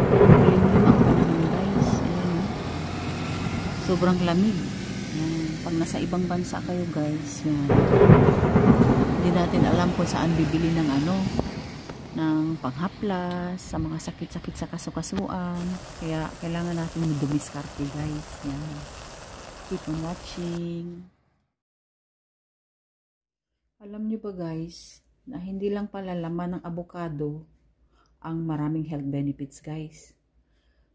Malimlim ang panahon guys. Ayan, oh. Sobrang lamig. Yan. Pag nasa ibang bansa kayo guys, yan. Hindi natin alam kung saan bibili ng ng panghaplas, sa mga sakit-sakit sa kasukasuan. Kaya kailangan natin dumiskarte guys. Yan. Keep on watching. Alam nyo ba guys, na hindi lang pala laman ng avocado ang maraming health benefits guys.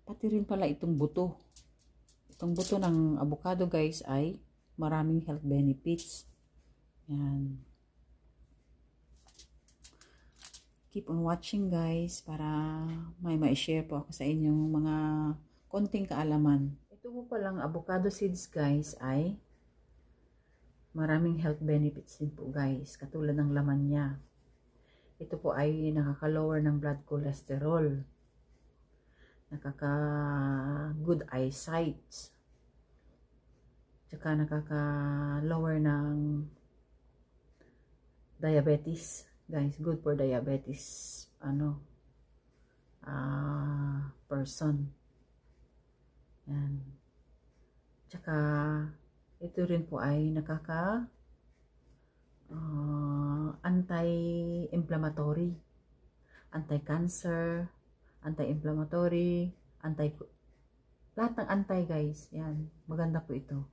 Pati rin pala itong buto. Itong buto ng avocado guys ay maraming health benefits. Yan. Keep on watching guys para may ma-share po ako sa inyong mga konting kaalaman. Ito po palang avocado seeds guys ay maraming health benefits din po guys. Katulad ng laman niya. Ito po ay nakaka-lower ng blood cholesterol. Nakaka-good eyesight. Tsaka nakaka-lower ng diabetes. Guys, good for diabetes person. Yan. Tsaka ito rin po ay nakaka anti-inflammatory, anti-cancer, anti-inflammatory, lahat ng anti guys. Yan, maganda po ito.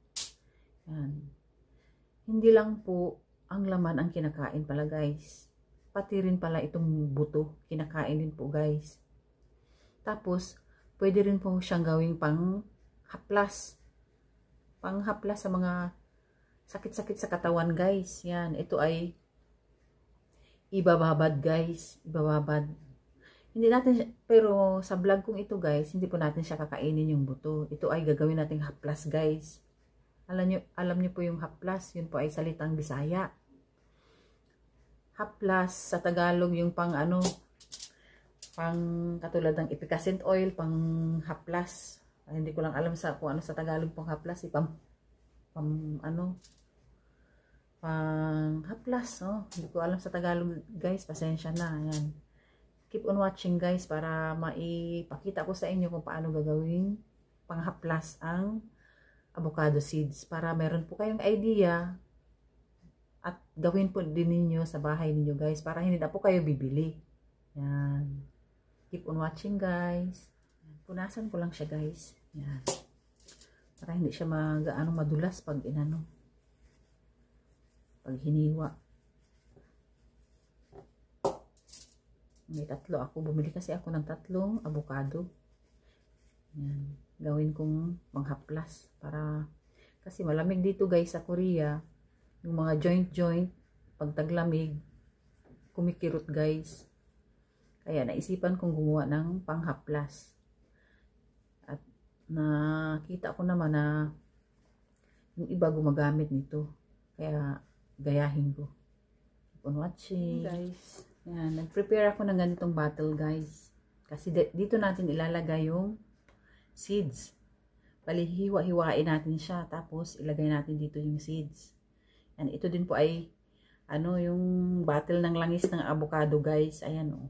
Yan. Hindi lang po ang laman ang kinakain pala guys. Pati rin pala itong buto, kinakain din po guys. Tapos, pwede rin po siyang gawing panghaplas. Panghaplas sa mga sakit-sakit sa katawan guys. Yan, ito ay ibababad guys. Ibababad. Hindi natin, pero sa vlog kong ito guys, hindi po natin siya kakainin yung buto. Ito ay gagawin nating haplas guys. Alam nyo po yung haplas, yun po ay salitang Bisaya. Haplas sa Tagalog yung pang katulad ng efficacent oil, pang haplas. Hindi ko lang alam kung ano sa Tagalog pang haplas, pang haplas, oh. Hindi ko alam sa Tagalog guys, pasensya na. Yan. Keep on watching guys para maipakita ko sa inyo kung paano gagawin pang haplas ang avocado seeds para meron po kayong idea at gawin po din ninyo sa bahay ninyo guys para hindi na po kayo bibili. Yan. Keep on watching guys. Punasan ko lang siya guys. Yan. Para hindi siya madulas pag pag hiniwa. May tatlo ako. Bumili kasi ako ng 3 avocado. Yan. Gawin kong panghaplas para kasi malamig dito guys sa Korea. Yung mga joint pag taglamig kumikirot guys. Kaya naisipan kong gumawa ng panghaplas. At nakita ko naman na yung iba gumagamit nito. Kaya gayahin ko. Keep on watching guys. Yan, nag-prepare ako ng ganitong bottle guys. Kasi dito natin ilalagay yung seeds. Palihiwa-hiwain natin siya. Tapos ilagay natin dito yung seeds. Yan, ito din po ay yung bottle ng langis ng avocado guys. Ayan oh.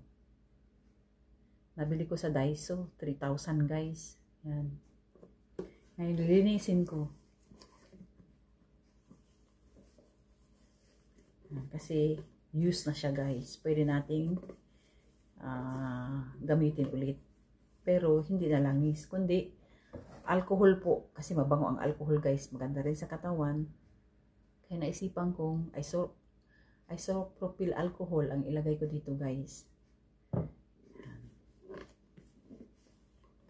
Nabili ko sa Daiso, 3,000 guys. Yan. Ngayon lilinisin ko. Yan, kasi use na siya guys. Pwede nating gamitin ulit. Pero hindi na langis, kundi alcohol po. Kasi mabango ang alcohol guys. Maganda rin sa katawan. Kaya naisipan kong isopropyl alcohol ang ilagay ko dito guys.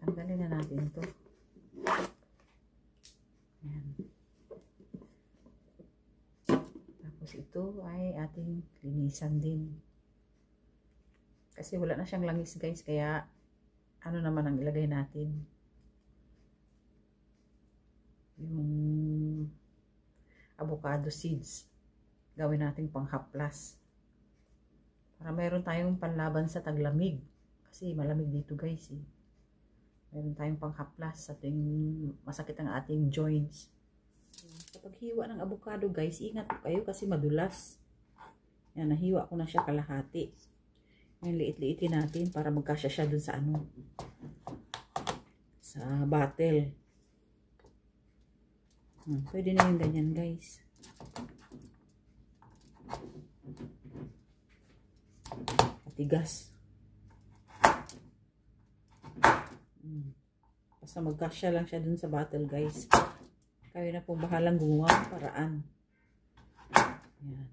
Tanggalin na natin ito. Ayan. Tapos ito ay ating linisan din. Kasi wala na siyang langis guys. Kaya naman ang ilagay natin. Yung avocado seeds. Gawin natin panghaplas. Para meron tayong panlaban sa taglamig. Kasi malamig dito guys eh. Meron tayong panghaplas sa ating masakit ang ating joints. Kapag hiwa ng avocado guys, ingat po kayo kasi madulas. Yan, nahiwa ko na siya kalahati. Yan, liit-liitin natin para magkasya siya dun sa sa bottle. Pwede na yung ganyan, guys. Matigas. Basta magkasya lang siya dun sa bottle, guys. Kayo na po bahalang gumawa ng paraan. Yan.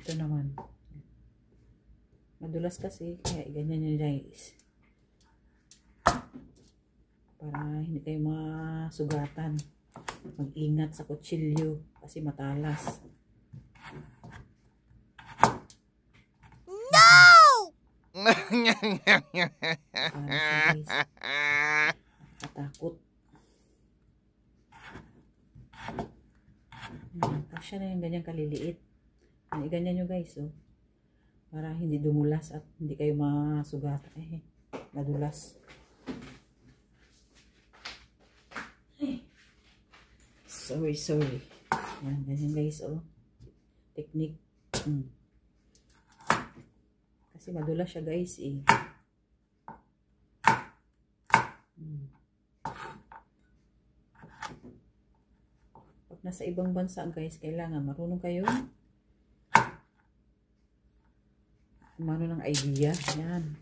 Ito naman. Madulas kasi, kaya ganyan yun, guys. Para hindi kayo masugatan. Mag-ingat sa kutsilyo kasi matalas. No! Katakot. Kasya na yung ganyan kaliliit. Ganyan nyo, guys, oh. Para hindi dumulas at hindi kayo masugatan. Nadulas. Sorry. Yan, ganyan, guys, oh. Technique. Kasi madulas siya, guys, eh. Pag nasa ibang bansa, guys, kailangan marunong kayo kumano ng idea. Yan.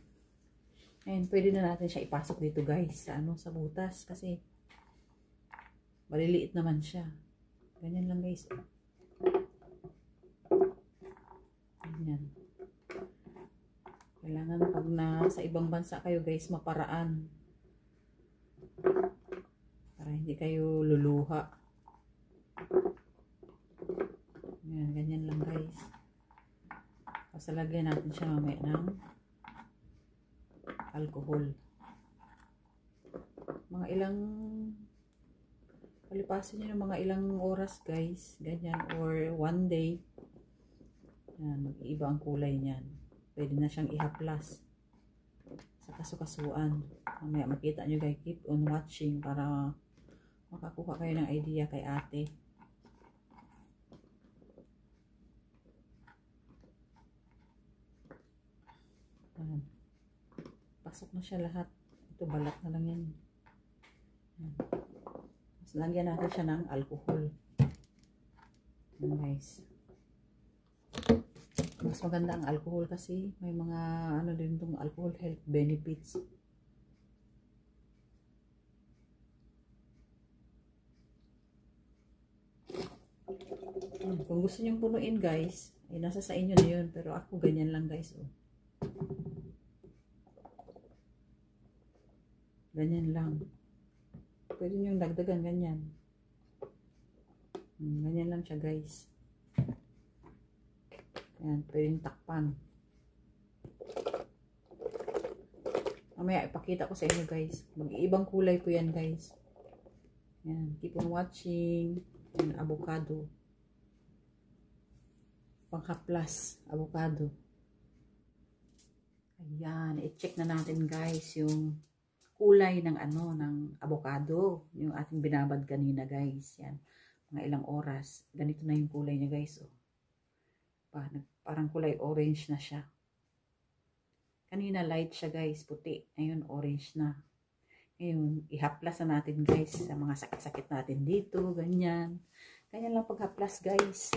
Ayan, pwede na natin siya ipasok dito, guys, sa sa butas kasi maliliit naman siya. Ganyan lang, guys. Ganyan. Kailangan pag nasa ibang bansa kayo, guys, maparaan. Para hindi kayo luluha. Yan, ganyan lang, guys. Basta lagyan natin siya mamaya ng alcohol. Mga ilang palipasin nyo ng mga ilang oras, guys. Ganyan. Or 1 day. Yan, mag-iiba ang kulay niyan. Pwede na siyang ihaplas sa kasukasuan. Mamaya makita nyo, guys. Keep on watching para makakuha kayo ng idea kay ate. Yan. Pasok na siya lahat. Ito, balat na lang yan. Yan. Mas lagyan natin siya ng alcohol. Yan, guys. Mas maganda ang alcohol kasi may mga ano din itong alcohol health benefits. Kung gusto nyo punuin, guys, ay nasa sa inyo na yun. Pero ako ganyan lang, guys. Oh. Ganyan lang. Pwede nyo dagdagan ganyan. Ganyan lang siya, guys. Ayan, pwedeng takpan. Mamaya ipakita ko sa inyo, guys. Mag-iibang kulay po yan, guys. Ayan, keep on watching. Ayan, avocado. Panghaplas, avocado. Ayan, i-check na natin, guys, yung kulay ng ng avocado. Yung ating binabad kanina, guys. Yan, mga ilang oras. Ganito na yung kulay niya, guys. Oh. Parang kulay orange na siya. Kanina light siya, guys, puti. Ngayon orange na. Ngayon, ihaplas na natin, guys, sa mga sakit-sakit natin dito, ganyan. Ganyan lang paghaplas, guys.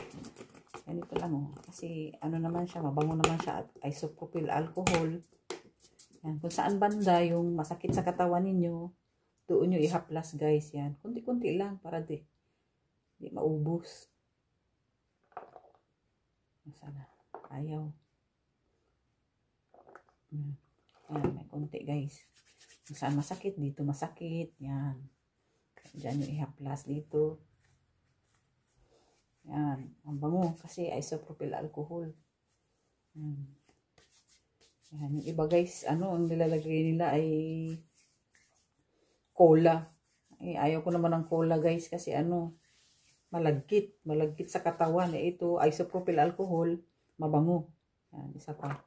Ganito lang, oh. Kasi ano naman siya, mabango naman siya at isopropyl alcohol. Yan. Kung saan banda yung masakit sa katawan ninyo, doon nyo ihaplas, guys. Yan. Kunti-kunti lang para di maubos. Sana. Ayaw. Yan, may konti, guys. Kung saan masakit, dito masakit. Yan. Diyan yung ihaplas dito. Yan. Ang bango kasi isopropyl alcohol. Yan. Yan. Yung iba, guys, ang nilalagay nila ay cola. Ayaw ko naman ng cola, guys, kasi malagkit. Malagkit sa katawan. Ito, isopropyl alcohol, mabango. Yan, isa pa.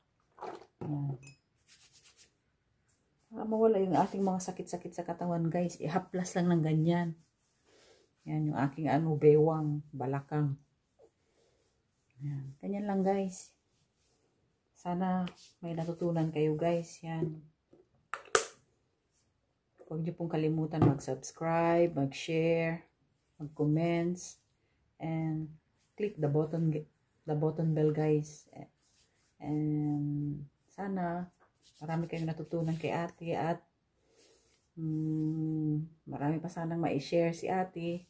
Yan. Para mawala yung ating mga sakit-sakit sa katawan, guys. Ihaplas lang ng ganyan. Yan yung aking bewang, balakang. Yan. Ganyan lang guys. Sana may natutunan kayo guys. Yan. Huwag niyo pong kalimutan mag-subscribe, mag-share, mag-comments, and click the button bell guys. And sana marami kayong natutunan kay ate at marami pa sanang ma-share si ate.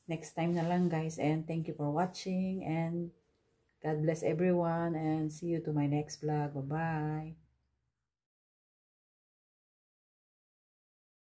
Next time na lang guys, and thank you for watching, and God bless everyone, and see you to my next vlog. Bye-bye.